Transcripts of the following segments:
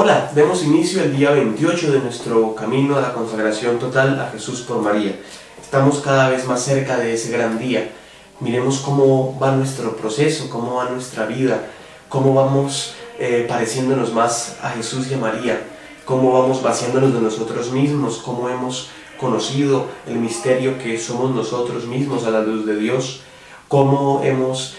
Hola, demos inicio el día 28 de nuestro camino a la consagración total a Jesús por María. Estamos cada vez más cerca de ese gran día. Miremos cómo va nuestro proceso, cómo va nuestra vida, cómo vamos pareciéndonos más a Jesús y a María, cómo vamos vaciándonos de nosotros mismos, cómo hemos conocido el misterio que somos nosotros mismos a la luz de Dios, cómo hemos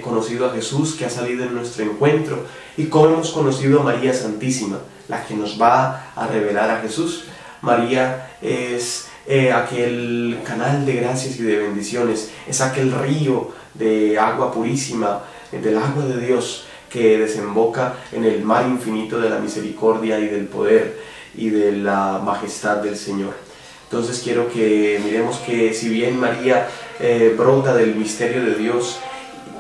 conocido a Jesús que ha salido en nuestro encuentro y cómo hemos conocido a María Santísima, la que nos va a revelar a Jesús. María es aquel canal de gracias y de bendiciones, es aquel río de agua purísima, del agua de Dios que desemboca en el mar infinito de la misericordia y del poder y de la majestad del Señor. Entonces quiero que miremos que si bien María brota del misterio de Dios,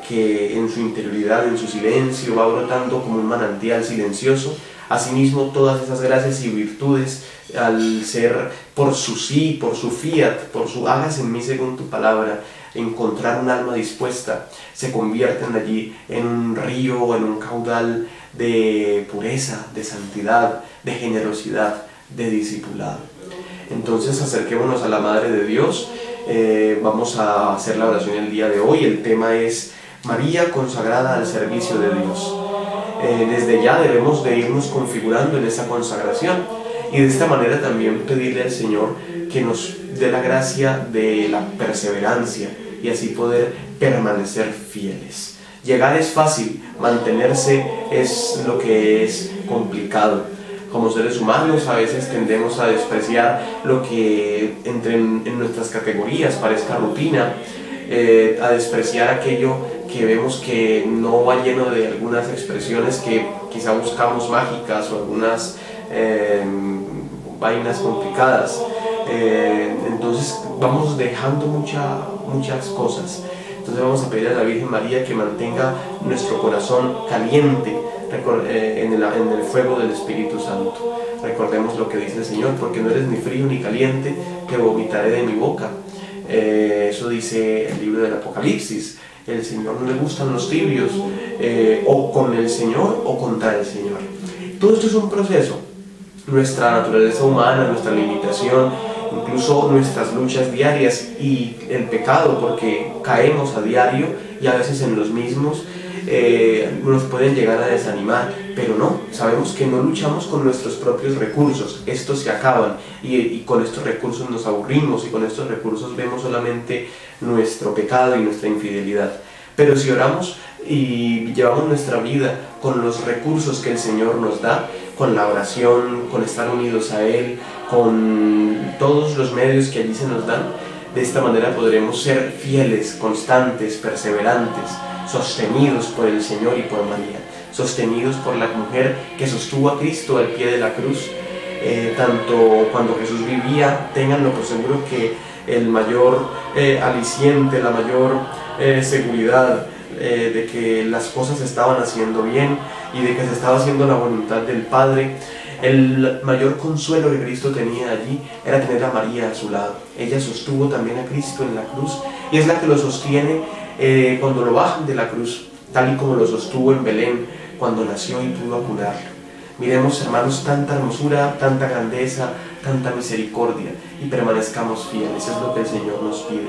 que en su interioridad, en su silencio, va brotando como un manantial silencioso, asimismo todas esas gracias y virtudes, al ser por su sí, por su fiat, por su hágase en mí según tu palabra, encontrar un alma dispuesta, se convierten allí en un río, en un caudal de pureza, de santidad, de generosidad, de discipulado. Entonces acerquémonos a la Madre de Dios. Vamos a hacer la oración el día de hoy. El tema es María consagrada al servicio de Dios. Desde ya debemos de irnos configurando en esa consagración y de esta manera también pedirle al Señor que nos dé la gracia de la perseverancia y así poder permanecer fieles. Llegar es fácil, mantenerse es lo que es complicado. Como seres humanos a veces tendemos a despreciar lo que entre en nuestras categorías parezca rutina, a despreciar aquello que vemos que no va lleno de algunas expresiones que quizá buscamos mágicas o algunas vainas complicadas. Entonces vamos dejando muchas cosas. Entonces vamos a pedir a la Virgen María que mantenga nuestro corazón caliente en el fuego del Espíritu Santo. Recordemos lo que dice el Señor: porque no eres ni frío ni caliente, te vomitaré de mi boca. Eso dice el libro del Apocalipsis. El Señor no le gustan los tibios, o con el Señor o contra el Señor. Todo esto es un proceso. Nuestra naturaleza humana, nuestra limitación, incluso nuestras luchas diarias y el pecado, porque caemos a diario y a veces en los mismos, nos pueden llegar a desanimar, pero no, sabemos que no luchamos con nuestros propios recursos, estos se acaban y con estos recursos nos aburrimos y con estos recursos vemos solamente nuestro pecado y nuestra infidelidad. Pero si oramos y llevamos nuestra vida con los recursos que el Señor nos da, con la oración, con estar unidos a Él, con todos los medios que allí se nos dan, de esta manera podremos ser fieles, constantes, perseverantes, sostenidos por el Señor y por María, sostenidos por la mujer que sostuvo a Cristo al pie de la cruz. Tanto cuando Jesús vivía, ténganlo por seguro que el mayor aliciente, la mayor seguridad de que las cosas se estaban haciendo bien y de que se estaba haciendo la voluntad del Padre, el mayor consuelo que Cristo tenía allí era tener a María a su lado. Ella sostuvo también a Cristo en la cruz y es la que lo sostiene cuando lo bajan de la cruz, tal y como lo sostuvo en Belén cuando nació y pudo acunarlo. Miremos, hermanos, tanta hermosura, tanta grandeza, tanta misericordia y permanezcamos fieles, es lo que el Señor nos pide.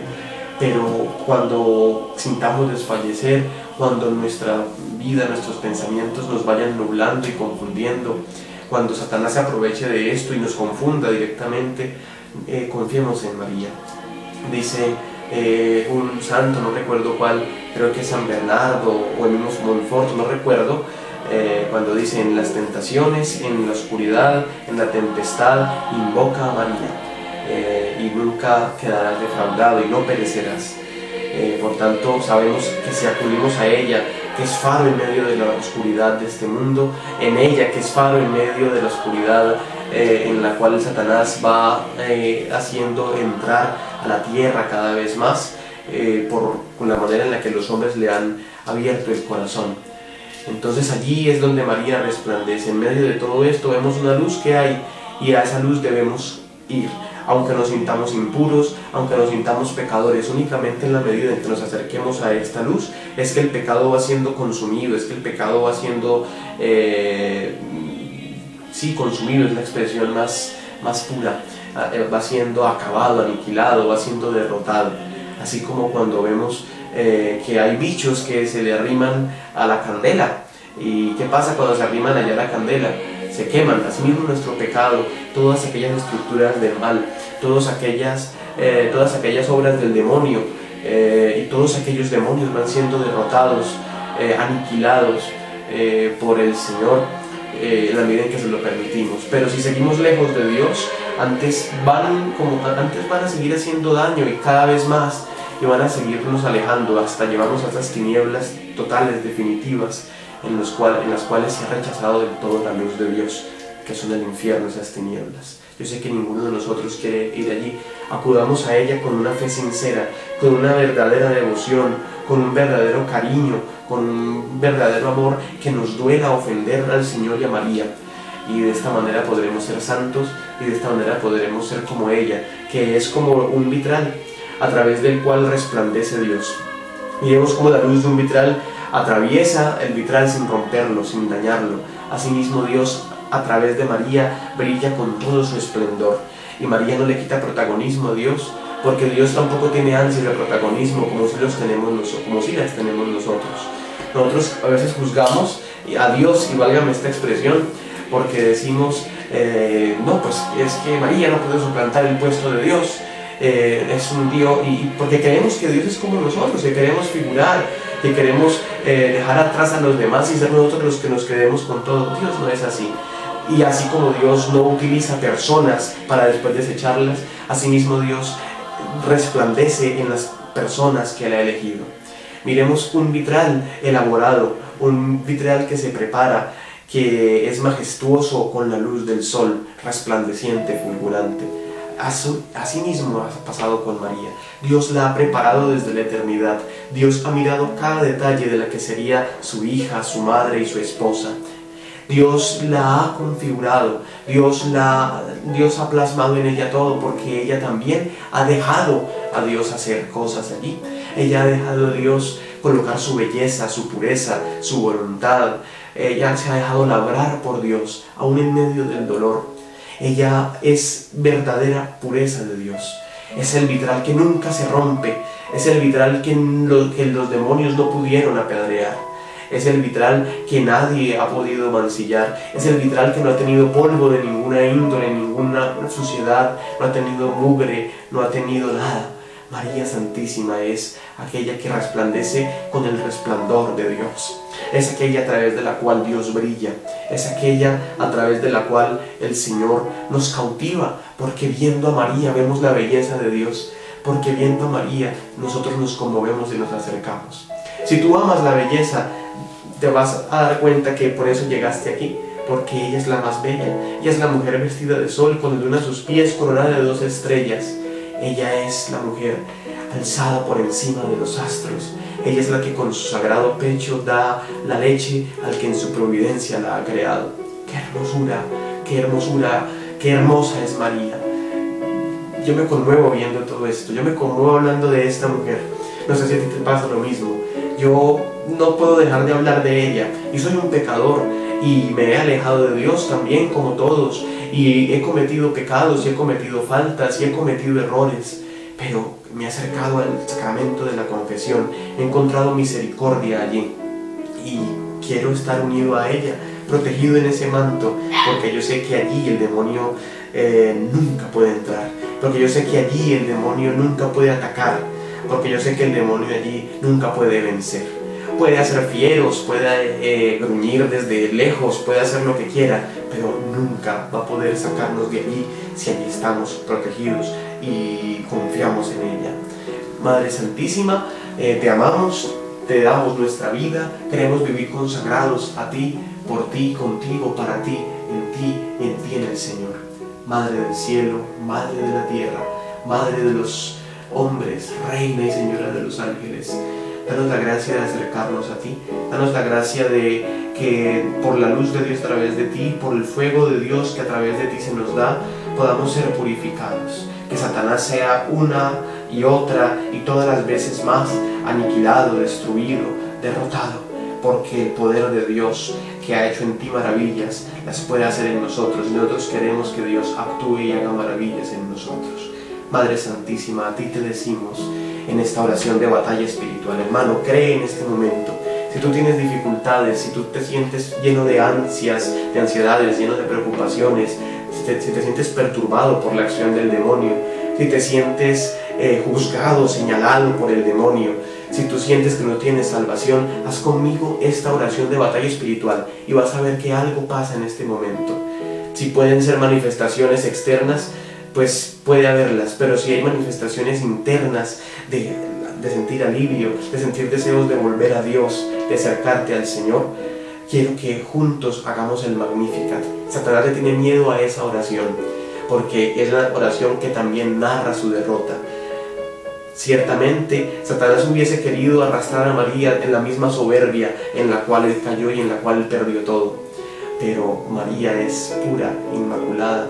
Pero cuando sintamos desfallecer, cuando nuestra vida, nuestros pensamientos nos vayan nublando y confundiendo, cuando Satanás se aproveche de esto y nos confunda directamente, confiemos en María. Dice un santo, no recuerdo cuál, creo que es San Bernardo o el mismo Montfort, no recuerdo, cuando dice: en las tentaciones, en la oscuridad, en la tempestad, invoca a María. Y nunca quedarás defraudado y no perecerás. Por tanto, sabemos que si acudimos a ella, que es faro en medio de la oscuridad de este mundo, en ella, que es faro en medio de la oscuridad en la cual Satanás va haciendo entrar a la tierra cada vez más, por la manera en la que los hombres le han abierto el corazón. Entonces allí es donde María resplandece. En medio de todo esto vemos una luz que hay y a esa luz debemos ir. Aunque nos sintamos impuros, aunque nos sintamos pecadores, únicamente en la medida en que nos acerquemos a esta luz es que el pecado va siendo consumido, es que el pecado va siendo sí, consumido es la expresión más pura, va siendo acabado, aniquilado, va siendo derrotado. Así como cuando vemos que hay bichos que se le arriman a la candela. ¿Y qué pasa cuando se arriman allá a la candela? Se queman. Asimismo nuestro pecado, todas aquellas estructuras del mal, todas aquellas obras del demonio, y todos aquellos demonios van siendo derrotados, aniquilados por el Señor, en la medida en que se lo permitimos. Pero si seguimos lejos de Dios, antes van a seguir haciendo daño, y cada vez más, y van a seguirnos alejando hasta llevarnos a estas tinieblas totales, definitivas, en las cuales se ha rechazado del todo la luz de Dios, que son el infierno, esas tinieblas. Yo sé que ninguno de nosotros quiere ir allí. Acudamos a ella con una fe sincera, con una verdadera devoción, con un verdadero cariño, con un verdadero amor, que nos duela ofender al Señor y a María. Y de esta manera podremos ser santos, y de esta manera podremos ser como ella, que es como un vitral a través del cual resplandece Dios. Y vemos como la luz de un vitral atraviesa el vitral sin romperlo, sin dañarlo. Asimismo Dios, a través de María, brilla con todo su esplendor. Y María no le quita protagonismo a Dios, porque Dios tampoco tiene ansias de protagonismo como si las tenemos nosotros. Nosotros a veces juzgamos a Dios, y válgame esta expresión, porque decimos, no, pues es que María no puede suplantar el puesto de Dios, es un Dios, y porque creemos que Dios es como nosotros, que queremos figurar, que queremos dejar atrás a los demás y ser nosotros los que nos quedemos con todo. Dios no es así. Y así como Dios no utiliza personas para después desecharlas, asimismo Dios resplandece en las personas que Él ha elegido. Miremos un vitral elaborado, un vitral que se prepara, que es majestuoso con la luz del sol, resplandeciente, fulgurante. Asimismo ha pasado con María. Dios la ha preparado desde la eternidad. Dios ha mirado cada detalle de la que sería su hija, su madre y su esposa. Dios la ha configurado, Dios ha plasmado en ella todo, porque ella también ha dejado a Dios hacer cosas allí. Ella ha dejado a Dios colocar su belleza, su pureza, su voluntad. Ella se ha dejado labrar por Dios, aún en medio del dolor. Ella es verdadera pureza de Dios. Es el vitral que nunca se rompe, es el vitral que los demonios no pudieron apedrear. Es el vitral que nadie ha podido mancillar. Es el vitral que no ha tenido polvo de ninguna índole, ninguna suciedad, no ha tenido mugre, no ha tenido nada. María Santísima es aquella que resplandece con el resplandor de Dios. Es aquella a través de la cual Dios brilla. Es aquella a través de la cual el Señor nos cautiva, porque viendo a María vemos la belleza de Dios. Porque viendo a María nosotros nos conmovemos y nos acercamos. Si tú amas la belleza, te vas a dar cuenta que por eso llegaste aquí, porque ella es la más bella. Ella es la mujer vestida de sol, con luna a sus pies, coronada de 2 estrellas. Ella es la mujer alzada por encima de los astros. Ella es la que con su sagrado pecho da la leche al que en su providencia la ha creado. ¡Qué hermosura! ¡Qué hermosura! ¡Qué hermosa es María! Yo me conmuevo viendo todo esto. Yo me conmuevo hablando de esta mujer. No sé si a ti te pasa lo mismo. Yo no puedo dejar de hablar de ella, y soy un pecador, y me he alejado de Dios también como todos, y he cometido pecados, y he cometido faltas, y he cometido errores, pero me he acercado al sacramento de la confesión, he encontrado misericordia allí, y quiero estar unido a ella, protegido en ese manto, porque yo sé que allí el demonio nunca puede entrar, porque yo sé que allí el demonio nunca puede atacar, porque yo sé que el demonio allí nunca puede vencer. Puede hacer fieros, puede gruñir desde lejos, puede hacer lo que quiera, pero nunca va a poder sacarnos de allí si allí estamos protegidos y confiamos en ella. Madre Santísima, te amamos, te damos nuestra vida, queremos vivir consagrados a ti, por ti, contigo, para ti, en ti y en ti en el Señor. Madre del cielo, Madre de la tierra, Madre de los hombres, Reina y Señora de los ángeles, danos la gracia de acercarnos a ti, danos la gracia de que por la luz de Dios a través de ti, por el fuego de Dios que a través de ti se nos da, podamos ser purificados, que Satanás sea una y otra y todas las veces más aniquilado, destruido, derrotado, porque el poder de Dios que ha hecho en ti maravillas, las puede hacer en nosotros. Y nosotros queremos que Dios actúe y haga maravillas en nosotros. Madre Santísima, a ti te decimos en esta oración de batalla espiritual, hermano, cree en este momento. Si tú tienes dificultades, si tú te sientes lleno de ansias, de ansiedades, lleno de preocupaciones, si te sientes perturbado por la acción del demonio, si te sientes juzgado, señalado por el demonio, si tú sientes que no tienes salvación, haz conmigo esta oración de batalla espiritual y vas a ver que algo pasa en este momento. Si pueden ser manifestaciones externas, pues puede haberlas, pero si hay manifestaciones internas de sentir alivio, de sentir deseos de volver a Dios, de acercarte al Señor, quiero que juntos hagamos el Magnificat. Satanás le tiene miedo a esa oración, porque es la oración que también narra su derrota. Ciertamente, Satanás hubiese querido arrastrar a María en la misma soberbia en la cual él cayó y en la cual él perdió todo. Pero María es pura, inmaculada,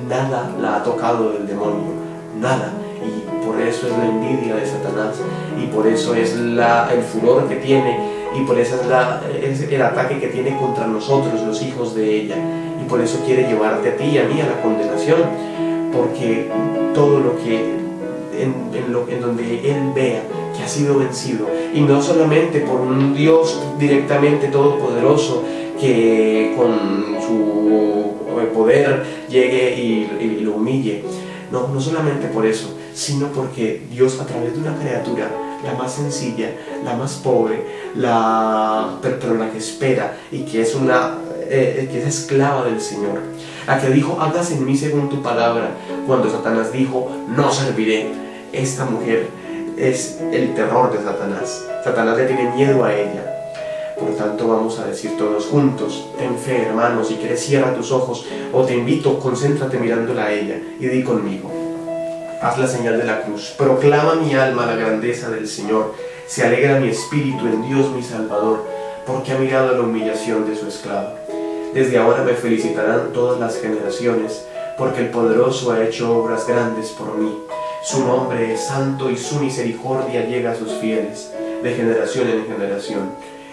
nada la ha tocado del demonio, nada. Y por eso es la envidia de Satanás, y por eso es el furor que tiene, y por eso es el ataque que tiene contra nosotros, los hijos de ella. Y por eso quiere llevarte a ti y a mí a la condenación, porque todo lo que en donde él vea que ha sido vencido, y no solamente por un Dios directamente todopoderoso que con su poder llegue y lo humille, no solamente por eso, sino porque Dios, a través de una criatura, la más sencilla, la más pobre, pero la que espera y que es que es esclava del Señor, la que dijo, hágase en mí según tu palabra, cuando Satanás dijo, no serviré. Esta mujer es el terror de Satanás. Satanás le tiene miedo a ella. Por tanto, vamos a decir todos juntos, ten fe, hermano. Si quieres, cierra tus ojos, o te invito, concéntrate mirándola a ella y di conmigo. Haz la señal de la cruz. Proclama mi alma la grandeza del Señor. Se alegra mi espíritu en Dios mi Salvador, porque ha mirado la humillación de su esclava. Desde ahora me felicitarán todas las generaciones, porque el poderoso ha hecho obras grandes por mí. Su nombre es santo y su misericordia llega a sus fieles, de generación en generación.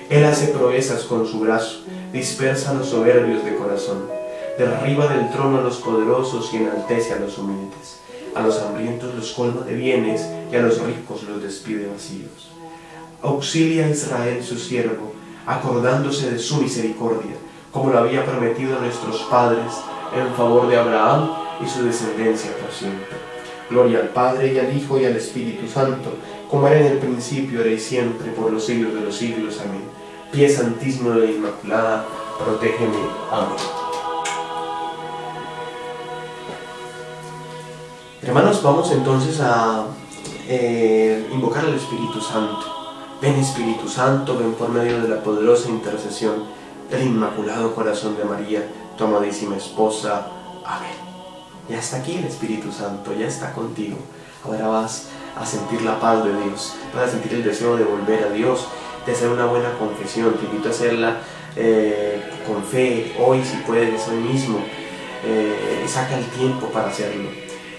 Él hace proezas con su brazo, dispersa a los soberbios de corazón, derriba del trono a los poderosos y enaltece a los humildes. A los hambrientos los colma de bienes y a los ricos los despide vacíos. Auxilia a Israel su siervo, acordándose de su misericordia, como lo había prometido a nuestros padres, en favor de Abraham y su descendencia por siempre. Gloria al Padre, y al Hijo, y al Espíritu Santo, como era en el principio, ahora y siempre, por los siglos de los siglos. Amén. Pie santísimo de la Inmaculada, protégeme. Amén. Hermanos, vamos entonces a invocar al Espíritu Santo. Ven, Espíritu Santo, ven por medio de la poderosa intercesión del Inmaculado Corazón de María, tu amadísima esposa. Amén. Ya está aquí el Espíritu Santo, ya está contigo. Ahora vas a sentir la paz de Dios, vas a sentir el deseo de volver a Dios, de hacer una buena confesión. Te invito a hacerla con fe, hoy si puedes, hoy mismo. Saca el tiempo para hacerlo.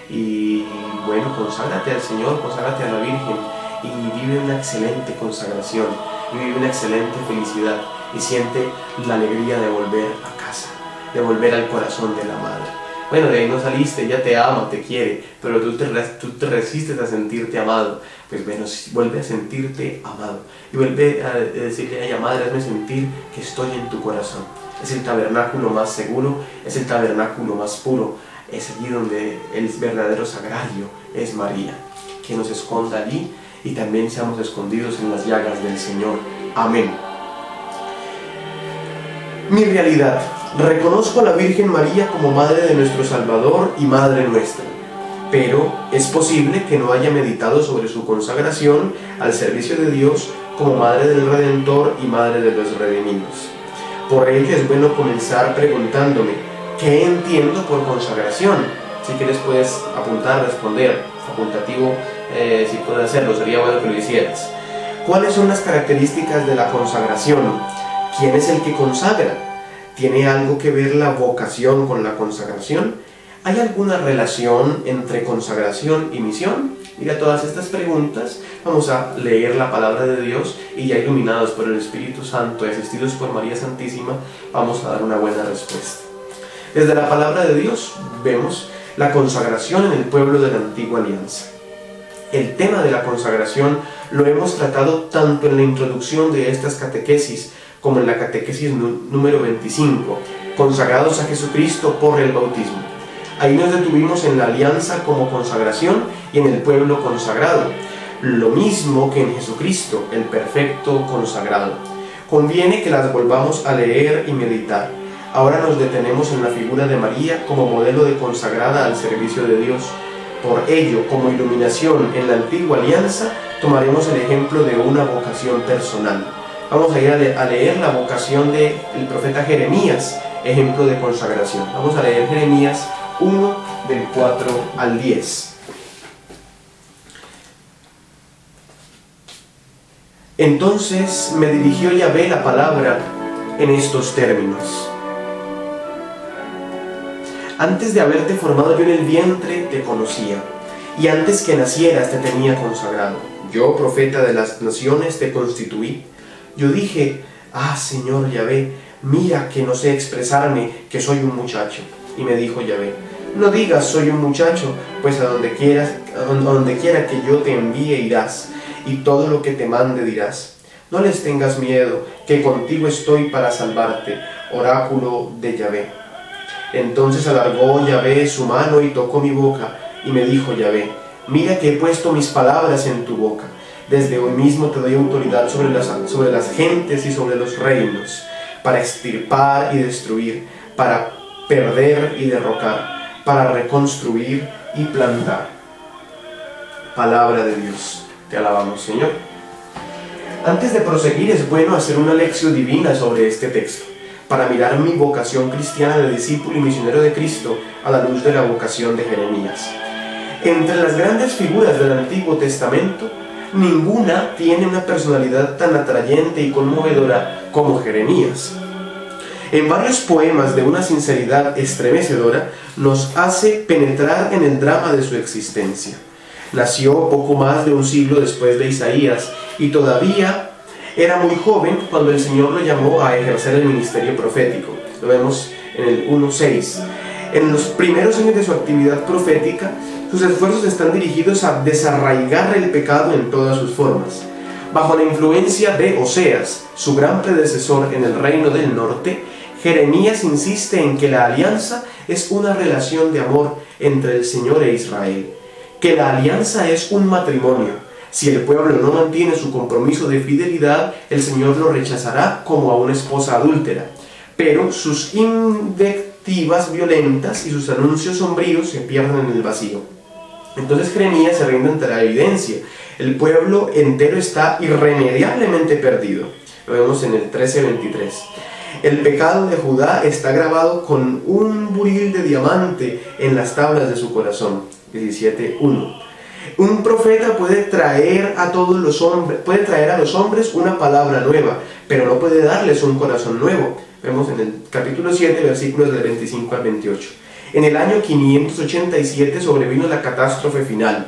Y bueno, conságrate al Señor, conságrate a la Virgen y vive una excelente consagración, y vive una excelente felicidad y siente la alegría de volver a casa, de volver al corazón de la Madre. Bueno, de ahí no saliste, ella te ama, te quiere, pero tú te resistes a sentirte amado. Pues bueno, vuelve a sentirte amado y vuelve a decirle a ella, Madre, hazme sentir que estoy en tu corazón. Es el tabernáculo más seguro, es el tabernáculo más puro, es allí donde el verdadero sagrario es María. Que nos esconda allí y también seamos escondidos en las llagas del Señor. Amén. Mi realidad. Reconozco a la Virgen María como Madre de nuestro Salvador y Madre nuestra, pero es posible que no haya meditado sobre su consagración al servicio de Dios como Madre del Redentor y Madre de los redimidos. Por ello es bueno comenzar preguntándome, ¿qué entiendo por consagración? Si quieres puedes apuntar, responder, apuntativo, si puedes hacerlo, sería bueno que lo hicieras. ¿Cuáles son las características de la consagración? ¿Quién es el que consagra? ¿Tiene algo que ver la vocación con la consagración? ¿Hay alguna relación entre consagración y misión? Diga todas estas preguntas, vamos a leer la palabra de Dios y ya iluminados por el Espíritu Santo y asistidos por María Santísima, vamos a dar una buena respuesta. Desde la palabra de Dios vemos la consagración en el pueblo de la antigua alianza. El tema de la consagración lo hemos tratado tanto en la introducción de estas catequesis como en la catequesis número 25, consagrados a Jesucristo por el bautismo. Ahí nos detuvimos en la alianza como consagración y en el pueblo consagrado, lo mismo que en Jesucristo, el perfecto consagrado. Conviene que las volvamos a leer y meditar. Ahora nos detenemos en la figura de María como modelo de consagrada al servicio de Dios. Por ello, como iluminación en la antigua alianza, tomaremos el ejemplo de una vocación personal. Vamos a ir a leer la vocación del profeta Jeremías, ejemplo de consagración. Vamos a leer Jeremías 1, del 4 al 10. Entonces me dirigió Yahvé la palabra en estos términos: antes de haberte formado yo en el vientre te conocía, y antes que nacieras te tenía consagrado. Yo, profeta de las naciones, te constituí. Yo dije: ah, Señor Yahvé, mira que no sé expresarme, que soy un muchacho. Y me dijo Yahvé: no digas soy un muchacho, pues a donde quiera que yo te envíe irás, y todo lo que te mande dirás. No les tengas miedo, que contigo estoy para salvarte. Oráculo de Yahvé. Entonces alargó Yahvé su mano y tocó mi boca, y me dijo Yahvé: mira que he puesto mis palabras en tu boca. Desde hoy mismo te doy autoridad sobre las gentes y sobre los reinos, para extirpar y destruir, para perder y derrocar, para reconstruir y plantar. Palabra de Dios. Te alabamos, Señor. Antes de proseguir, es bueno hacer una lección divina sobre este texto, para mirar mi vocación cristiana de discípulo y misionero de Cristo a la luz de la vocación de Jeremías. Entre las grandes figuras del Antiguo Testamento, ninguna tiene una personalidad tan atrayente y conmovedora como Jeremías. En varios poemas de una sinceridad estremecedora, nos hace penetrar en el drama de su existencia. Nació poco más de un siglo después de Isaías y todavía era muy joven cuando el Señor lo llamó a ejercer el ministerio profético. Lo vemos en el 1:6. En los primeros años de su actividad profética, sus esfuerzos están dirigidos a desarraigar el pecado en todas sus formas. Bajo la influencia de Oseas, su gran predecesor en el reino del norte, Jeremías insiste en que la alianza es una relación de amor entre el Señor e Israel, que la alianza es un matrimonio. Si el pueblo no mantiene su compromiso de fidelidad, el Señor lo rechazará como a una esposa adúltera. Pero sus invectivas violentas y sus anuncios sombríos se pierden en el vacío. Entonces Jeremías se rinde ante la evidencia. El pueblo entero está irremediablemente perdido. Lo vemos en el 13:23. El pecado de Judá está grabado con un buril de diamante en las tablas de su corazón. 17:1. Un profeta puede traer a los hombres una palabra nueva, pero no puede darles un corazón nuevo. Vemos en el capítulo 7, versículos del 25 al 28. En el año 587 sobrevino la catástrofe final,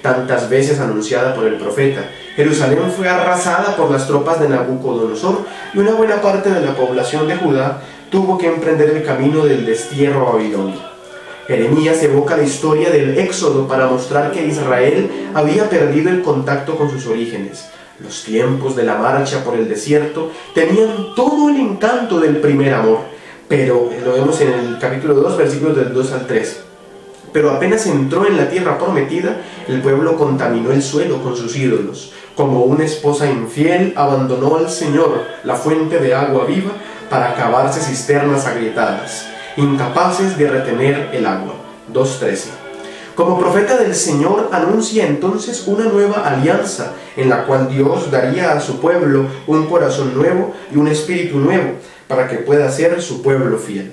tantas veces anunciada por el profeta. Jerusalén fue arrasada por las tropas de Nabucodonosor y una buena parte de la población de Judá tuvo que emprender el camino del destierro a Babilonia. Jeremías evoca la historia del Éxodo para mostrar que Israel había perdido el contacto con sus orígenes. Los tiempos de la marcha por el desierto tenían todo el encanto del primer amor, pero lo vemos en el capítulo 2, versículos del 2 al 3. Pero apenas entró en la tierra prometida, el pueblo contaminó el suelo con sus ídolos. Como una esposa infiel, abandonó al Señor, la fuente de agua viva, para cavarse cisternas agrietadas, incapaces de retener el agua. 2:13. Como profeta del Señor, anuncia entonces una nueva alianza, en la cual Dios daría a su pueblo un corazón nuevo y un espíritu nuevo, para que pueda ser su pueblo fiel.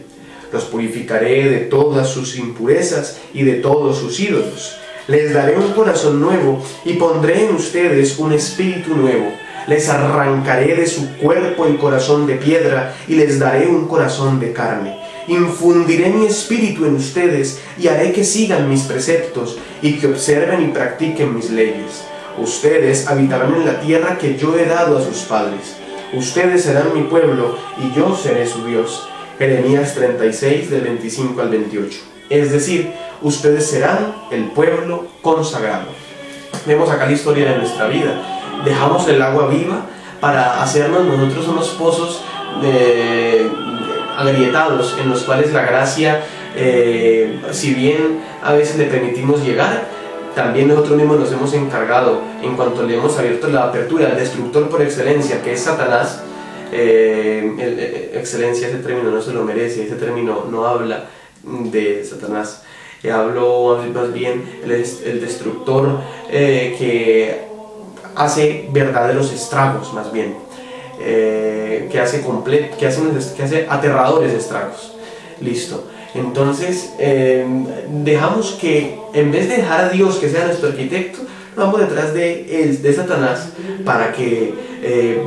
Los purificaré de todas sus impurezas y de todos sus ídolos. Les daré un corazón nuevo y pondré en ustedes un espíritu nuevo. Les arrancaré de su cuerpo el corazón de piedra y les daré un corazón de carne. Infundiré mi espíritu en ustedes y haré que sigan mis preceptos y que observen y practiquen mis leyes. Ustedes habitarán en la tierra que yo he dado a sus padres. Ustedes serán mi pueblo y yo seré su Dios. Jeremías 36, del 25 al 28. Es decir, ustedes serán el pueblo consagrado. Vemos acá la historia de nuestra vida. Dejamos el agua viva para hacernos nosotros unos pozos agrietados en los cuales la gracia, si bien a veces le permitimos llegar, también nosotros mismos nos hemos encargado, en cuanto le hemos abierto la apertura al destructor por excelencia, que es Satanás. Excelencia, ese término no se lo merece, ese término no habla de Satanás. Hablo más bien el destructor que hace verdaderos estragos, más bien. Que hace aterradores estragos. Listo. Entonces dejamos que, en vez de dejar a Dios que sea nuestro arquitecto, vamos detrás de Satanás para que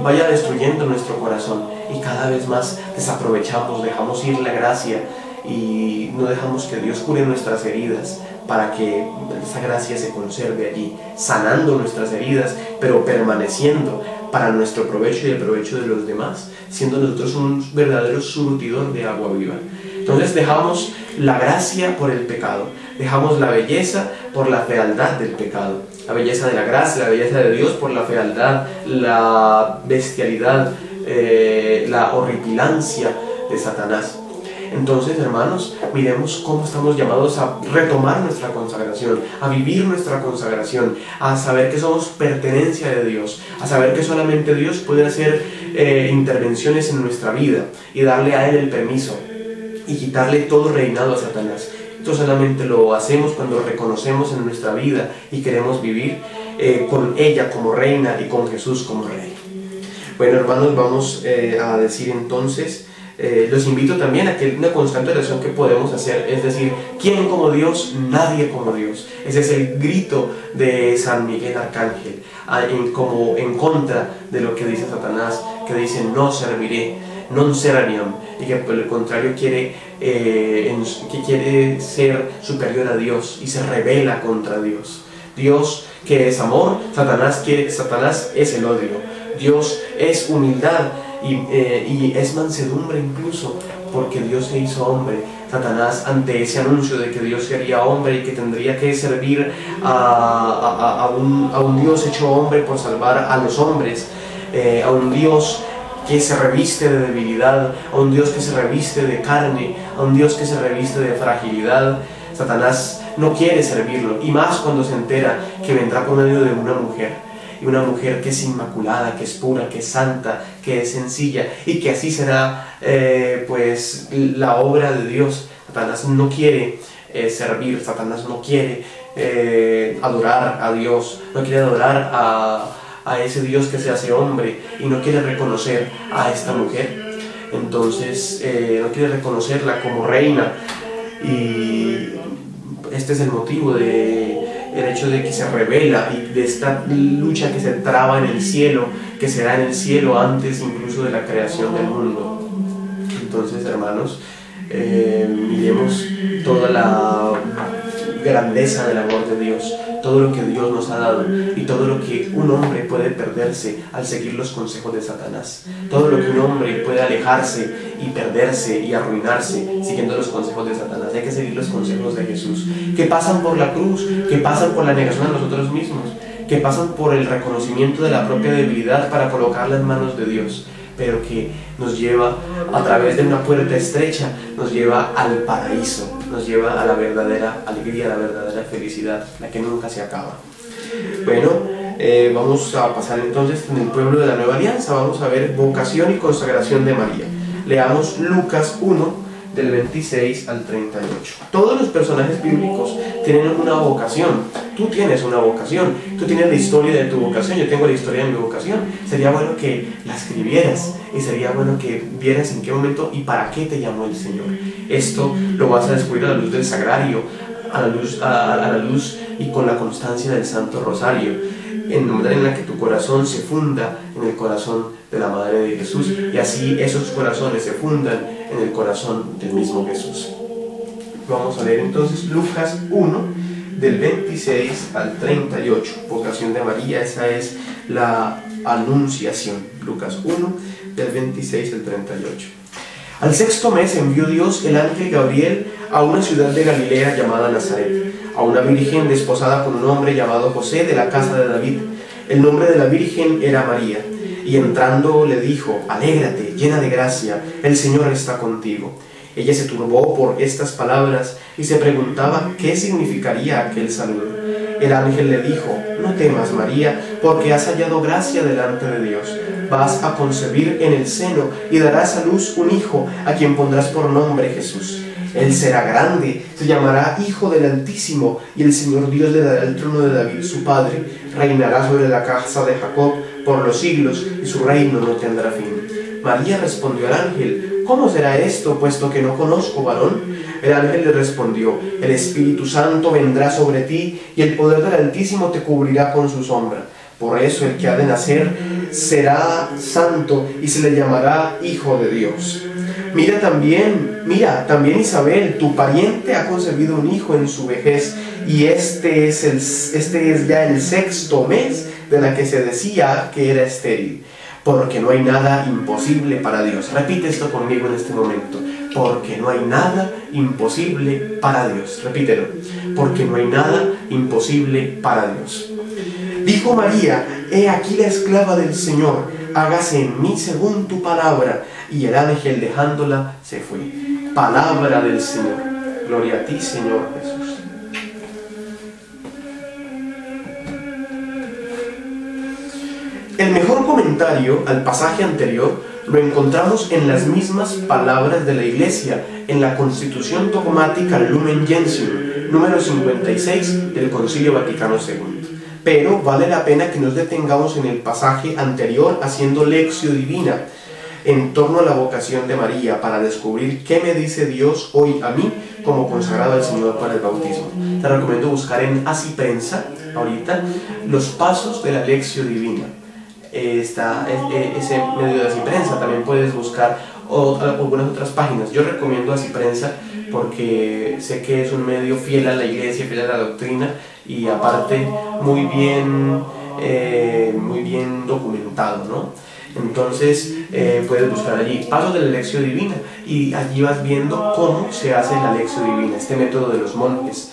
vaya destruyendo nuestro corazón, y cada vez más desaprovechamos, dejamos ir la gracia y no dejamos que Dios cure nuestras heridas, para que esa gracia se conserve allí, sanando nuestras heridas, pero permaneciendo para nuestro provecho y el provecho de los demás, siendo nosotros un verdadero surtidor de agua viva. Entonces dejamos la gracia por el pecado, dejamos la belleza por la fealdad del pecado, la belleza de la gracia, la belleza de Dios por la fealdad, la bestialidad, la horripilancia de Satanás. Entonces, hermanos, miremos cómo estamos llamados a retomar nuestra consagración, a vivir nuestra consagración, a saber que somos pertenencia de Dios, a saber que solamente Dios puede hacer intervenciones en nuestra vida y darle a Él el permiso y quitarle todo reinado a Satanás. Esto solamente lo hacemos cuando reconocemos en nuestra vida y queremos vivir con ella como reina y con Jesús como rey. Bueno, hermanos, vamos a decir entonces... los invito también a que una constante oración que podemos hacer es decir: ¿quién como Dios? Nadie como Dios. Ese es el grito de San Miguel Arcángel, como en contra de lo que dice Satanás, que dice: no serviré, non seraniam, y que por el contrario quiere ser superior a Dios y se rebela contra Dios. Dios, que es amor, Satanás es el odio. Dios es humildad y es mansedumbre incluso, porque Dios se hizo hombre. Satanás, ante ese anuncio de que Dios sería hombre y que tendría que servir a un Dios hecho hombre por salvar a los hombres, a un Dios que se reviste de debilidad, a un Dios que se reviste de carne, a un Dios que se reviste de fragilidad, Satanás no quiere servirlo, y más cuando se entera que vendrá por medio de una mujer. Y una mujer que es inmaculada, que es pura, que es santa, que es sencilla, y que así será pues la obra de Dios. Satanás no quiere servir, Satanás no quiere adorar a Dios, no quiere adorar a ese Dios que se hace hombre, y no quiere reconocer a esta mujer. Entonces no quiere reconocerla como reina, y este es el motivo del hecho de que se revela, y de esta lucha que se traba en el cielo, que será en el cielo antes incluso de la creación del mundo. Entonces, hermanos, miremos toda la grandeza del amor de Dios, todo lo que Dios nos ha dado, y todo lo que un hombre puede perderse al seguir los consejos de Satanás, todo lo que un hombre puede alejarse y perderse y arruinarse siguiendo los consejos de Satanás. Hay que seguir los consejos de Jesús, que pasan por la cruz, que pasan por la negación a nosotros mismos, que pasan por el reconocimiento de la propia debilidad para colocarla en manos de Dios, pero que nos lleva a través de una puerta estrecha, nos lleva al paraíso, nos lleva a la verdadera alegría, a la verdadera felicidad, la que nunca se acaba. Bueno, vamos a pasar entonces en el pueblo de la Nueva Alianza. Vamos a ver vocación y consagración de María. Leamos Lucas 1, del 26 al 38. Todos los personajes bíblicos tienen una vocación. Tú tienes una vocación, tú tienes la historia de tu vocación, yo tengo la historia de mi vocación. Sería bueno que la escribieras, y sería bueno que vieras en qué momento y para qué te llamó el Señor. Esto lo vas a descubrir a la luz del sagrario, a la luz y con la constancia del Santo Rosario, en la manera en la que tu corazón se funda en el corazón de la Madre de Jesús, y así esos corazones se fundan en el corazón del mismo Jesús. Vamos a leer entonces Lucas 1, del 26 al 38, vocación de María. Esa es la anunciación. Lucas 1, del 26 al 38. Al sexto mes envió Dios el ángel Gabriel a una ciudad de Galilea llamada Nazaret, a una virgen desposada con un hombre llamado José, de la casa de David. El nombre de la virgen era María. Y entrando le dijo: alégrate, llena de gracia, el Señor está contigo. Ella se turbó por estas palabras y se preguntaba qué significaría aquel saludo. El ángel le dijo: no temas, María, porque has hallado gracia delante de Dios. Vas a concebir en el seno y darás a luz un hijo, a quien pondrás por nombre Jesús. Él será grande, se llamará Hijo del Altísimo, y el Señor Dios le dará el trono de David su padre. Reinará sobre la casa de Jacob por los siglos, y su reino no tendrá fin. María respondió al ángel: ¿cómo será esto, puesto que no conozco varón? El ángel le respondió: el Espíritu Santo vendrá sobre ti, y el poder del Altísimo te cubrirá con su sombra. Por eso el que ha de nacer será santo, y se le llamará Hijo de Dios. Mira también Isabel, tu pariente, ha concebido un hijo en su vejez, y este es ya el sexto mes de la que se decía que era estéril, porque no hay nada imposible para Dios. Repite esto conmigo en este momento: porque no hay nada imposible para Dios. Repítelo: porque no hay nada imposible para Dios. Dijo María: he aquí la esclava del Señor, hágase en mí según tu palabra. Y el ángel, dejándola, se fue. Palabra del Señor. Gloria a ti, Señor Jesús. El mejor comentario al pasaje anterior lo encontramos en las mismas palabras de la Iglesia, en la Constitución Dogmática Lumen Gentium, número 56 del Concilio Vaticano II. Pero vale la pena que nos detengamos en el pasaje anterior haciendo lección divina en torno a la vocación de María, para descubrir qué me dice Dios hoy a mí como consagrado al Señor para el bautismo. Te recomiendo buscar en Así Prensa ahorita los pasos de la lección divina. Está ese medio de Así Prensa. También puedes buscar algunas otras páginas. Yo recomiendo Así Prensa porque sé que es un medio fiel a la Iglesia, fiel a la doctrina, y aparte muy bien documentado, ¿no? Entonces puedes buscar allí pasos de la lección divina, y allí vas viendo cómo se hace la lección divina, este método de los monjes,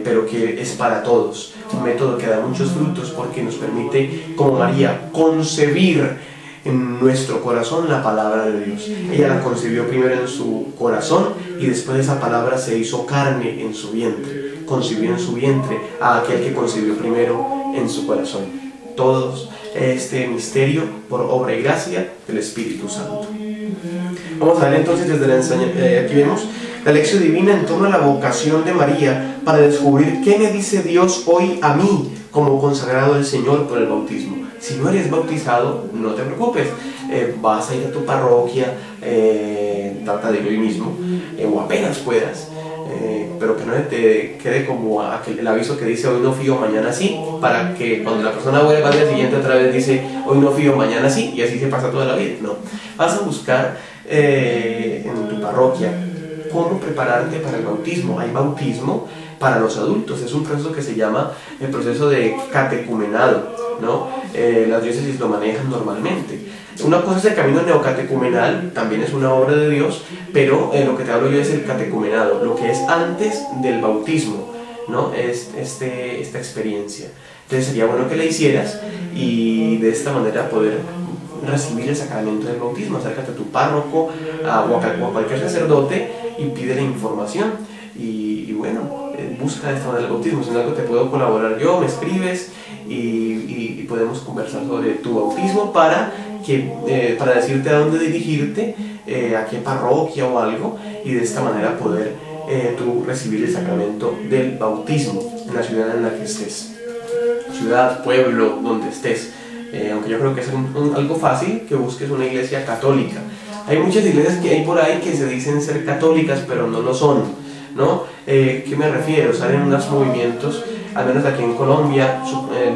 pero que es para todos, un método que da muchos frutos porque nos permite, como María, concebir en nuestro corazón la palabra de Dios. Ella la concibió primero en su corazón, y después esa palabra se hizo carne en su vientre, concibió en su vientre a aquel que concibió primero en su corazón. Todos este misterio por obra y gracia del Espíritu Santo. Vamos a ver entonces desde la enseñanza, aquí vemos la lección divina en torno a la vocación de María, para descubrir qué me dice Dios hoy a mí como consagrado del Señor por el bautismo. Si no eres bautizado, no te preocupes, vas a ir a tu parroquia, trata de ir hoy mismo, o apenas puedas, pero que no te quede como el aviso que dice hoy no fío, mañana sí, para que cuando la persona vuelva al día siguiente otra vez dice hoy no fío, mañana sí, y así se pasa toda la vida. No, vas a buscar en tu parroquia cómo prepararte para el bautismo. Hay bautismo para los adultos, es un proceso que se llama el proceso de catecumenado, ¿no? Las diócesis lo manejan normalmente. Una cosa es el camino neocatecumenal, también es una obra de Dios, pero lo que te hablo yo es el catecumenado, lo que es antes del bautismo, ¿no? Es esta experiencia. Entonces sería bueno que la hicieras y de esta manera poder recibir el sacramento del bautismo. Acércate a tu párroco o a cualquier sacerdote y pide la información. Y bueno, busca de esta manera el bautismo. Si en algo te puedo colaborar yo, me escribes y podemos conversar sobre tu bautismo para decirte a dónde dirigirte, a qué parroquia o algo, y de esta manera poder tú recibir el sacramento del bautismo en la ciudad en la que estés. Ciudad, pueblo, donde estés. Aunque yo creo que es algo fácil que busques una iglesia católica. Hay muchas iglesias que hay por ahí que se dicen ser católicas, pero no lo son, ¿no? ¿Qué me refiero? Salen unos movimientos, al menos aquí en Colombia,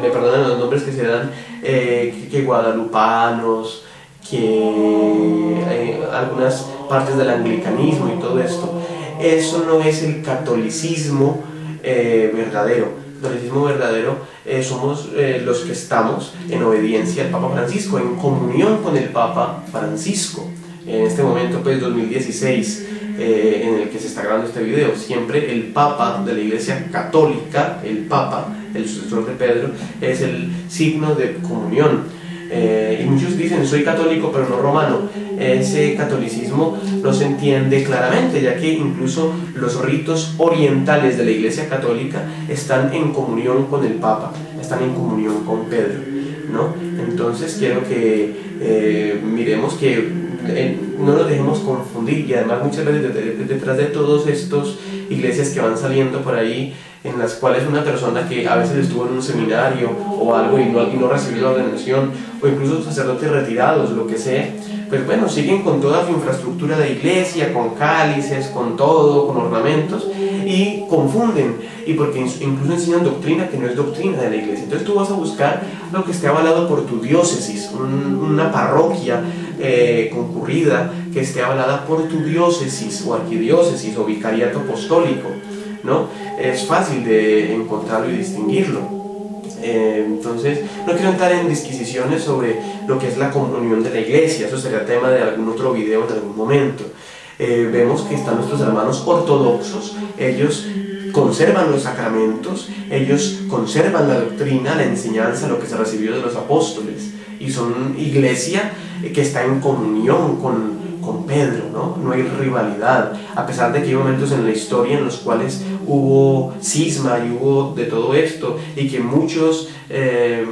me perdonan los nombres que se dan, que guadalupanos, que hay algunas partes del anglicanismo y todo esto. Eso no es el catolicismo verdadero. El catolicismo verdadero somos los que estamos en obediencia al Papa Francisco, en comunión con el Papa Francisco. En este momento, pues 2016, en el que se está grabando este video, siempre el Papa de la Iglesia Católica, el Papa, el sucesor de Pedro, es el signo de comunión. Y muchos dicen, soy católico pero no romano. Ese catolicismo no se entiende claramente, ya que incluso los ritos orientales de la Iglesia Católica están en comunión con el Papa, están en comunión con Pedro, ¿no? Entonces quiero que miremos que no nos dejemos confundir, y además muchas veces detrás de todos estos iglesias que van saliendo por ahí, en las cuales una persona que a veces estuvo en un seminario o algo y no recibió la ordenación, o incluso sacerdotes retirados, lo que sea, pues bueno, siguen con toda su infraestructura de iglesia, con cálices, con todo, con ornamentos, y confunden, y porque incluso enseñan doctrina que no es doctrina de la iglesia. Entonces tú vas a buscar lo que esté avalado por tu diócesis, una parroquia concurrida que esté avalada por tu diócesis o arquidiócesis o vicariato apostólico, ¿no? Es fácil de encontrarlo y distinguirlo. Entonces, no quiero entrar en disquisiciones sobre lo que es la comunión de la iglesia, eso sería tema de algún otro video en algún momento. Vemos que están nuestros hermanos ortodoxos, ellos conservan los sacramentos, ellos conservan la doctrina, la enseñanza, lo que se recibió de los apóstoles, y son iglesia que está en comunión con Pedro, ¿no? No hay rivalidad, a pesar de que hay momentos en la historia en los cuales hubo cisma y hubo de todo esto, y que muchos,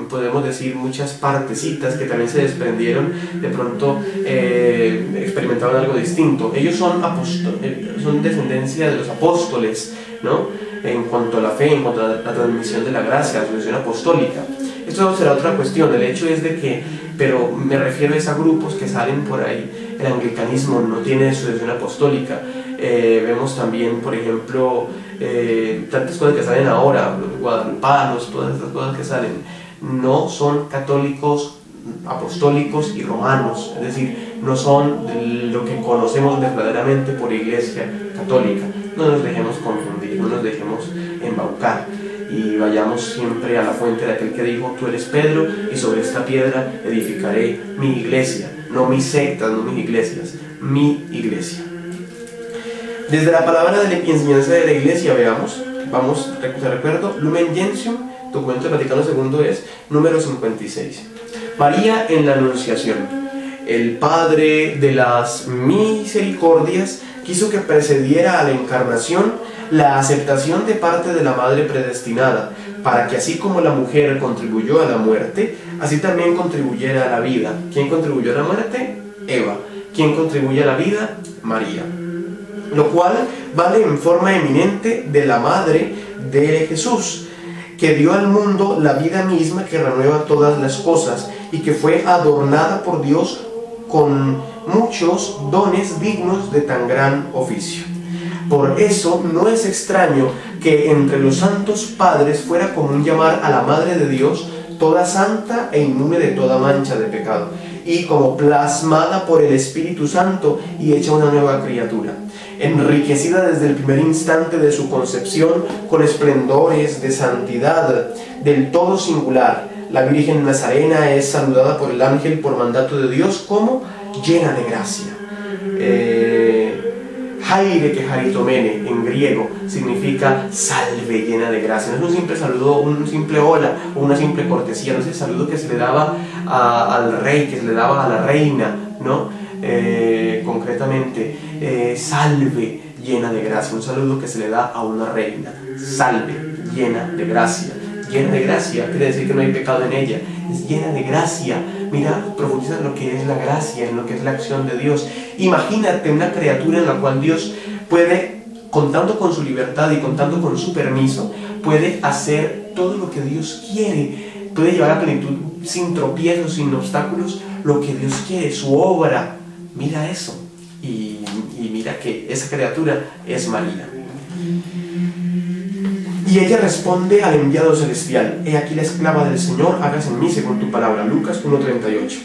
podemos decir, muchas partecitas que también se desprendieron, de pronto experimentaron algo distinto. Ellos son descendencia de los apóstoles, ¿no? En cuanto a la fe, en cuanto a la transmisión de la gracia, la sucesión apostólica. Esto será otra cuestión. El hecho es de que, pero me refiero a grupos que salen por ahí. El anglicanismo no tiene sucesión apostólica. Vemos también, por ejemplo, tantas cosas que salen ahora, los guadalupanos, todas estas cosas que salen, no son católicos, apostólicos y romanos, es decir, no son lo que conocemos verdaderamente por iglesia católica. No nos dejemos confundir, no nos dejemos embaucar, y vayamos siempre a la fuente de aquel que dijo: tú eres Pedro, y sobre esta piedra edificaré mi iglesia. No mis sectas, no mis iglesias, mi iglesia. Desde la palabra de la enseñanza de la iglesia, veamos, te recuerdo, Lumen Gentium, documento del Vaticano II, es número 56. María en la Anunciación. El Padre de las misericordias quiso que precediera a la encarnación la aceptación de parte de la Madre predestinada, para que así como la mujer contribuyó a la muerte, así también contribuyera a la vida. ¿Quién contribuyó a la muerte? Eva. ¿Quién contribuye a la vida? María. Lo cual vale en forma eminente de la Madre de Jesús, que dio al mundo la vida misma que renueva todas las cosas, y que fue adornada por Dios con muchos dones dignos de tan gran oficio. Por eso no es extraño que entre los santos padres fuera común llamar a la Madre de Dios toda santa e inmune de toda mancha de pecado, y como plasmada por el Espíritu Santo y hecha una nueva criatura, enriquecida desde el primer instante de su concepción con esplendores de santidad del todo singular. La Virgen Nazarena es saludada por el ángel por mandato de Dios como llena de gracia. Haire que haritomene en griego significa salve, llena de gracia. No es un simple saludo, un simple hola o una simple cortesía, no es el saludo que se le daba al rey, que se le daba a la reina, ¿no? Concretamente, salve, llena de gracia, un saludo que se le da a una reina. Salve, llena de gracia. Llena de gracia quiere decir que no hay pecado en ella, es llena de gracia. Mira, profundiza en lo que es la gracia, en lo que es la acción de Dios. Imagínate una criatura en la cual Dios puede, contando con su libertad y contando con su permiso, puede hacer todo lo que Dios quiere, puede llevar a plenitud sin tropiezos, sin obstáculos, lo que Dios quiere, su obra. Mira eso, y mira que esa criatura es María. Y ella responde al enviado celestial: he aquí la esclava del Señor, hágase en mí según tu palabra. Lucas 1:38.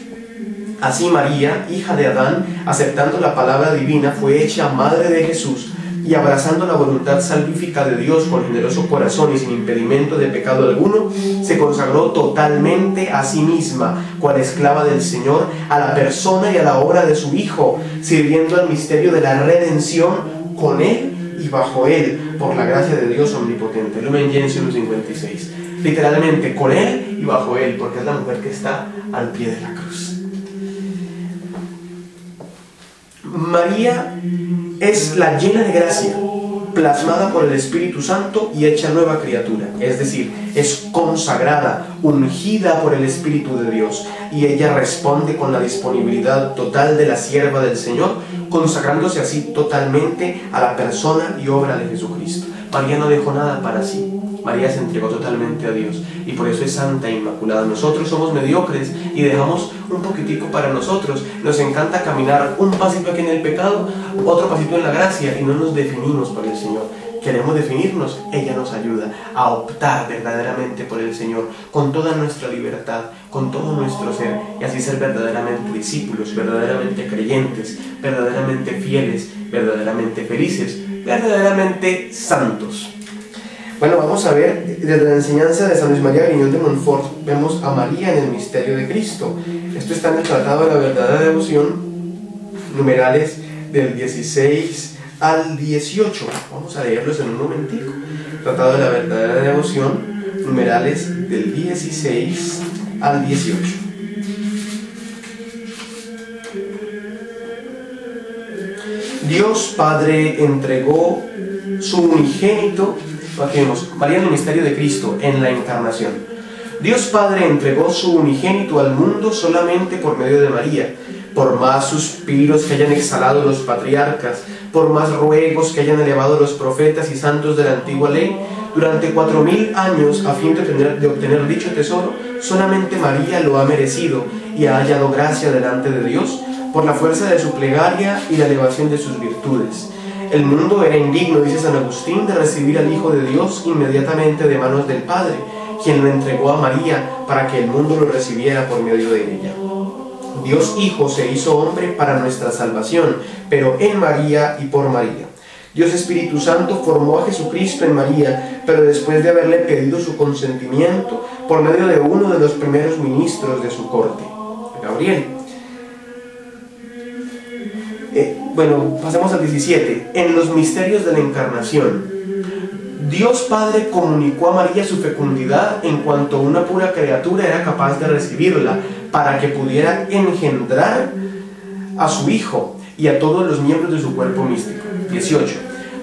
Así María, hija de Adán, aceptando la palabra divina, fue hecha madre de Jesús, y abrazando la voluntad salvífica de Dios con generoso corazón y sin impedimento de pecado alguno, se consagró totalmente a sí misma, cual esclava del Señor, a la persona y a la obra de su Hijo, sirviendo al misterio de la redención con Él y bajo Él, por la gracia de Dios omnipotente. Lumen Gentium 56. Literalmente, con Él y bajo Él, porque es la mujer que está al pie de la cruz. María es la llena de gracia, plasmada por el Espíritu Santo y hecha nueva criatura, es decir, es consagrada, ungida por el Espíritu de Dios, y ella responde con la disponibilidad total de la sierva del Señor, consagrándose así totalmente a la persona y obra de Jesucristo. María no dejó nada para sí, María se entregó totalmente a Dios, y por eso es santa e inmaculada. Nosotros somos mediocres y dejamos un poquitico para nosotros. Nos encanta caminar un pasito aquí en el pecado, otro pasito en la gracia, y no nos definimos por el Señor. Queremos definirnos, ella nos ayuda a optar verdaderamente por el Señor, con toda nuestra libertad, con todo nuestro ser, y así ser verdaderamente discípulos, verdaderamente creyentes, verdaderamente fieles, verdaderamente felices, verdaderamente santos. Bueno, vamos a ver desde la enseñanza de San Luis María Griñón de Montfort, vemos a María en el misterio de Cristo. Esto está en el Tratado de la Verdadera Devoción, numerales del 16 al 18. Vamos a leerlos en un momentico. Tratado de la Verdadera Devoción, numerales del 16 al 18. Dios Padre entregó su unigénito. Aquí vemos María en el misterio de Cristo, en la encarnación. Dios Padre entregó su unigénito al mundo solamente por medio de María. Por más suspiros que hayan exhalado los patriarcas, por más ruegos que hayan elevado los profetas y santos de la antigua ley, durante 4000 años, a fin de obtener dicho tesoro, solamente María lo ha merecido y ha hallado gracia delante de Dios por la fuerza de su plegaria y la elevación de sus virtudes. El mundo era indigno, dice San Agustín, de recibir al Hijo de Dios inmediatamente de manos del Padre, quien lo entregó a María para que el mundo lo recibiera por medio de ella. Dios Hijo se hizo hombre para nuestra salvación, pero en María y por María. Dios Espíritu Santo formó a Jesucristo en María, pero después de haberle pedido su consentimiento por medio de uno de los primeros ministros de su corte, Gabriel. Bueno, pasemos al 17. En los misterios de la encarnación, Dios Padre comunicó a María su fecundidad en cuanto una pura criatura era capaz de recibirla, para que pudiera engendrar a su Hijo y a todos los miembros de su cuerpo místico. 18.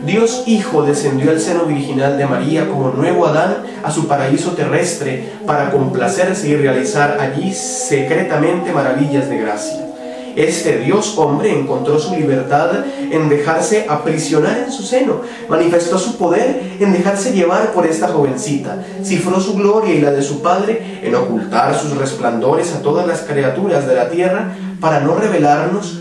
Dios Hijo descendió al seno virginal de María como nuevo Adán a su paraíso terrestre para complacerse y realizar allí secretamente maravillas de gracia. Este Dios hombre encontró su libertad en dejarse aprisionar en su seno, manifestó su poder en dejarse llevar por esta jovencita, cifró su gloria y la de su Padre en ocultar sus resplandores a todas las criaturas de la tierra para no revelarlos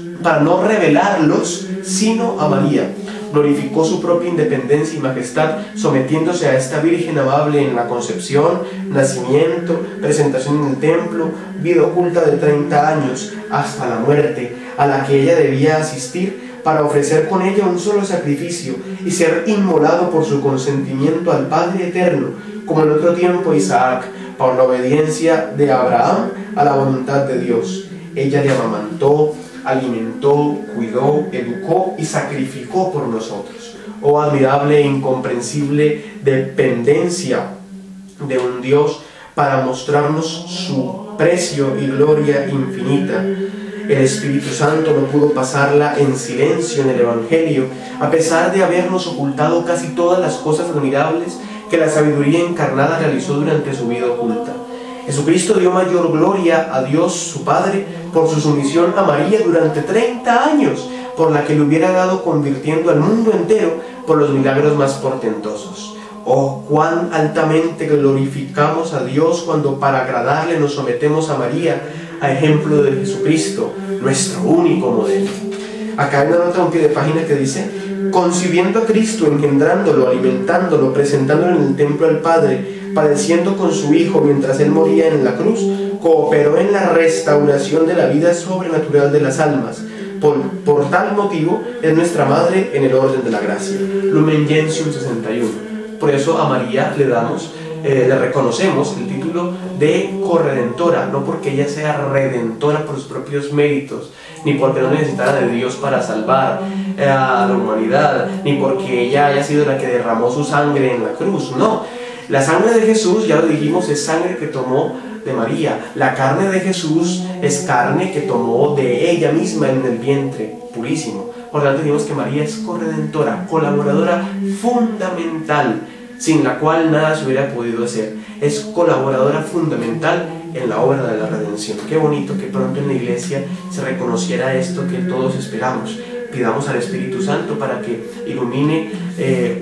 sino a María. Glorificó su propia independencia y majestad, sometiéndose a esta Virgen amable en la concepción, nacimiento, presentación en el templo, vida oculta de 30 años, hasta la muerte, a la que ella debía asistir para ofrecer con ella un solo sacrificio y ser inmolado por su consentimiento al Padre Eterno, como en otro tiempo Isaac, por la obediencia de Abraham a la voluntad de Dios. Ella le amamantó, alimentó, cuidó, educó y sacrificó por nosotros. Oh admirable e incomprensible dependencia de un Dios para mostrarnos su precio y gloria infinita. El Espíritu Santo no pudo pasarla en silencio en el Evangelio, a pesar de habernos ocultado casi todas las cosas admirables que la sabiduría encarnada realizó durante su vida oculta. Jesucristo dio mayor gloria a Dios su Padre por su sumisión a María durante 30 años, por la que le hubiera dado convirtiendo al mundo entero por los milagros más portentosos. Oh, cuán altamente glorificamos a Dios cuando para agradarle nos sometemos a María, a ejemplo de Jesucristo, nuestro único modelo. Acá hay una nota a un pie de página que dice: concibiendo a Cristo, engendrándolo, alimentándolo, presentándolo en el templo al Padre, padeciendo con su Hijo mientras Él moría en la cruz, cooperó en la restauración de la vida sobrenatural de las almas. Por tal motivo es nuestra madre en el orden de la gracia. Lumen Gentium 61. Por eso a María le reconocemos el título de corredentora, no porque ella sea redentora por sus propios méritos, ni porque no necesitara de Dios para salvar a la humanidad, ni porque ella haya sido la que derramó su sangre en la cruz. No, la sangre de Jesús, ya lo dijimos, es sangre que tomó de María. La carne de Jesús es carne que tomó de ella misma en el vientre purísimo. Por lo tanto, decimos que María es corredentora, colaboradora fundamental, sin la cual nada se hubiera podido hacer. Es colaboradora fundamental en la obra de la redención. Qué bonito que pronto en la iglesia se reconociera esto que todos esperamos. Pidamos al Espíritu Santo para que ilumine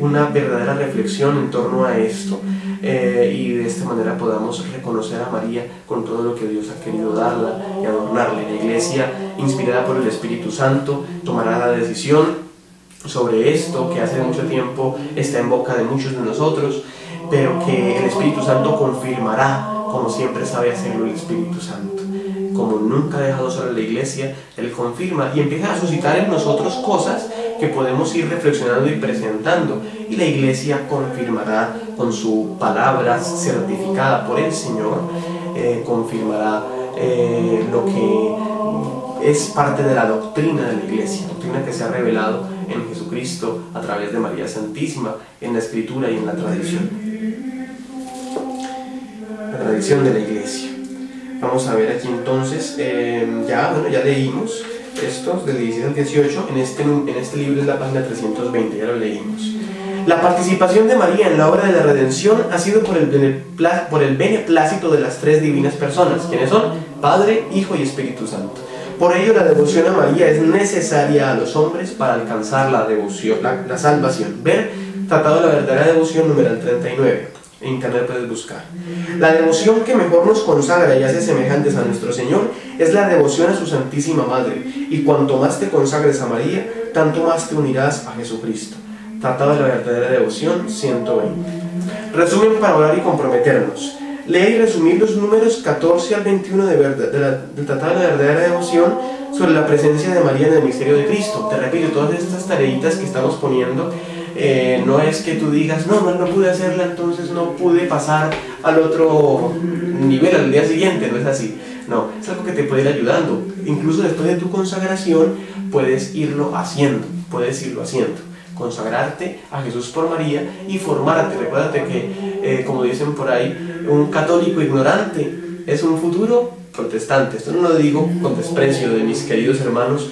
una verdadera reflexión en torno a esto, y de esta manera podamos reconocer a María con todo lo que Dios ha querido darla y adornarle. La iglesia, inspirada por el Espíritu Santo, tomará la decisión sobre esto que hace mucho tiempo está en boca de muchos de nosotros, pero que el Espíritu Santo confirmará, como siempre sabe hacerlo el Espíritu Santo. Como nunca ha dejado sola la iglesia, Él confirma y empieza a suscitar en nosotros cosas que podemos ir reflexionando y presentando, y la iglesia confirmará con su palabra certificada por el Señor, confirmará lo que es parte de la doctrina de la iglesia, doctrina que se ha revelado en Jesucristo a través de María Santísima, en la Escritura y en la tradición de la iglesia. Vamos a ver aquí entonces, ya leímos estos del 16 al 18, en este libro es la página 320, ya lo leímos. La participación de María en la obra de la redención ha sido por el beneplácito de las tres divinas personas, quienes son Padre, Hijo y Espíritu Santo. Por ello la devoción a María es necesaria a los hombres para alcanzar la salvación. Ver Tratado de la Verdadera Devoción, numeral 39. En internet puedes buscar. La devoción que mejor nos consagra y hace semejantes a nuestro Señor es la devoción a su Santísima Madre, y cuanto más te consagres a María, tanto más te unirás a Jesucristo. Tratado de la Verdadera Devoción 120. Resumen para orar y comprometernos. Leer y resumir los números 14 al 21 del Tratado de la Verdadera Devoción sobre la presencia de María en el misterio de Cristo. Te repito, todas estas tareitas que estamos poniendo, no es que tú digas, no pude hacerla, entonces no pude pasar al otro nivel, al día siguiente. No es así. No, es algo que te puede ir ayudando. Incluso después de tu consagración puedes irlo haciendo. Consagrarte a Jesús por María y formarte. Recuérdate que, como dicen por ahí, un católico ignorante es un futuro protestante. Esto no lo digo con desprecio de mis queridos hermanos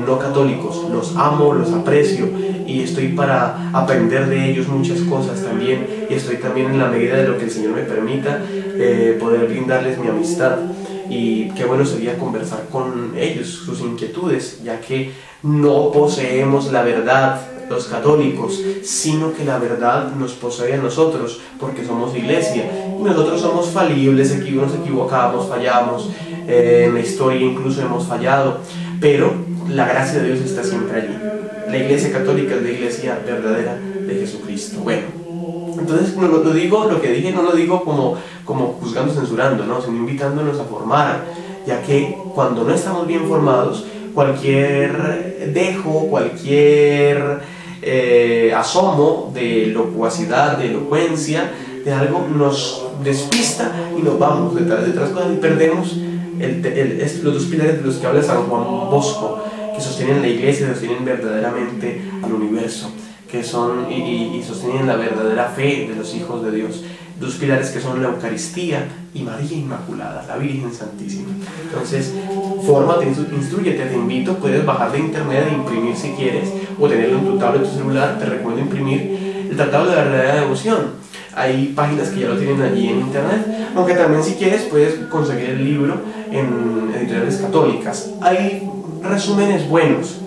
no católicos. Los amo, los aprecio y estoy para aprender de ellos muchas cosas también, y estoy también, en la medida de lo que el Señor me permita, poder brindarles mi amistad. Y qué bueno sería conversar con ellos sus inquietudes, ya que no poseemos la verdad los católicos, sino que la verdad nos posee a nosotros, porque somos iglesia y nosotros somos falibles, nos equivocamos, fallamos, en la historia incluso hemos fallado, pero la gracia de Dios está siempre allí. La iglesia católica es la iglesia verdadera de Jesucristo. Bueno, entonces lo digo, lo que dije no lo digo como juzgando, censurando, ¿no? Sino invitándonos a formar, ya que cuando no estamos bien formados, cualquier dejo, cualquier asomo de locuacidad, de elocuencia, de algo nos despista y nos vamos detrás de otras cosas y perdemos los dos pilares de los que habla San Juan Bosco, que sostienen la iglesia, sostienen verdaderamente al universo, que son y sostienen la verdadera fe de los hijos de Dios. Dos pilares que son la Eucaristía y María Inmaculada, la Virgen Santísima. Entonces, fórmate, instrúyete, te invito, puedes bajar de internet e imprimir si quieres, o tenerlo en tu tablet o tu celular. Te recomiendo imprimir el Tratado de la Verdadera Devoción. Hay páginas que ya lo tienen allí en internet, aunque también si quieres puedes conseguir el libro en editoriales católicas. Hay resúmenes buenos,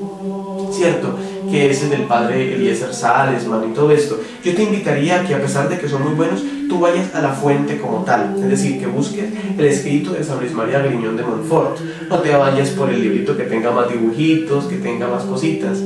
¿cierto? Que es el del padre Eliezer Salesman y todo esto. Yo te invitaría a que, a pesar de que son muy buenos, tú vayas a la fuente como tal, es decir, que busques el escrito de San Luis María Griñón de Montfort. No te vayas por el librito que tenga más dibujitos, que tenga más cositas.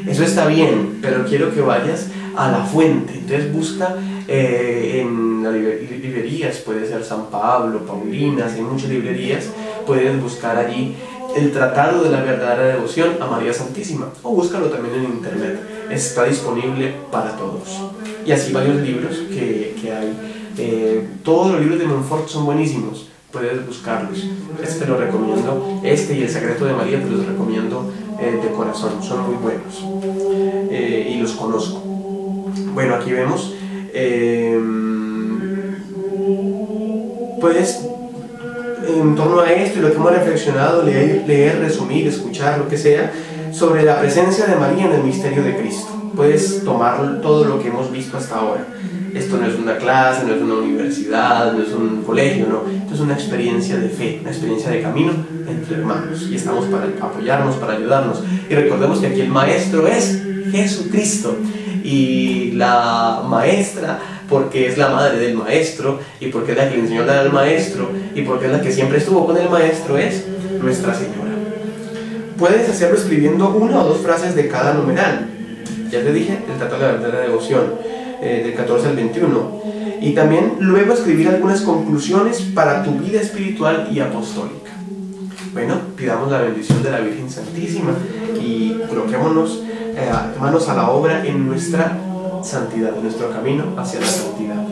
Eso está bien, pero quiero que vayas a la fuente. Entonces busca en las librerías, puede ser San Pablo, Paulinas, hay muchas librerías, puedes buscar allí el Tratado de la Verdadera Devoción a María Santísima, o búscalo también en internet, está disponible para todos. Y así varios libros que hay. Todos los libros de Montfort son buenísimos, puedes buscarlos. Te lo recomiendo, y El Secreto de María te los recomiendo de corazón, son muy buenos y los conozco. Bueno, aquí vemos, puedes, en torno a esto y lo que hemos reflexionado, leer, resumir, escuchar, lo que sea, sobre la presencia de María en el misterio de Cristo. Puedes tomar todo lo que hemos visto hasta ahora. Esto no es una clase, no es una universidad, no es un colegio, no. Esto es una experiencia de fe, una experiencia de camino entre hermanos. Y estamos para apoyarnos, para ayudarnos. Y recordemos que aquí el maestro es Jesucristo. Y la maestra, porque es la madre del maestro, y porque es la que le enseñó a dar al maestro, y porque es la que siempre estuvo con el maestro, es Nuestra Señora. Puedes hacerlo escribiendo 1 o 2 frases de cada numeral. Ya te dije, el Tratado de la Verdadera Devoción, del 14 al 21. Y también luego escribir algunas conclusiones para tu vida espiritual y apostólica. Bueno, pidamos la bendición de la Virgen Santísima y coloquémonos manos a la obra en nuestra santidad, en nuestro camino hacia la santidad.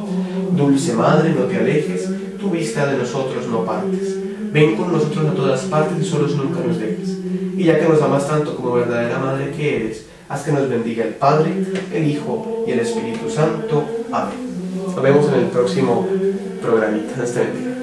Dulce Madre, no te alejes, tu vista de nosotros no partes. Ven con nosotros a todas partes y solos nunca nos dejes. Y ya que nos amas tanto como verdadera Madre que eres, haz que nos bendiga el Padre, el Hijo y el Espíritu Santo. Amén. Nos vemos en el próximo programita. Dios te bendiga.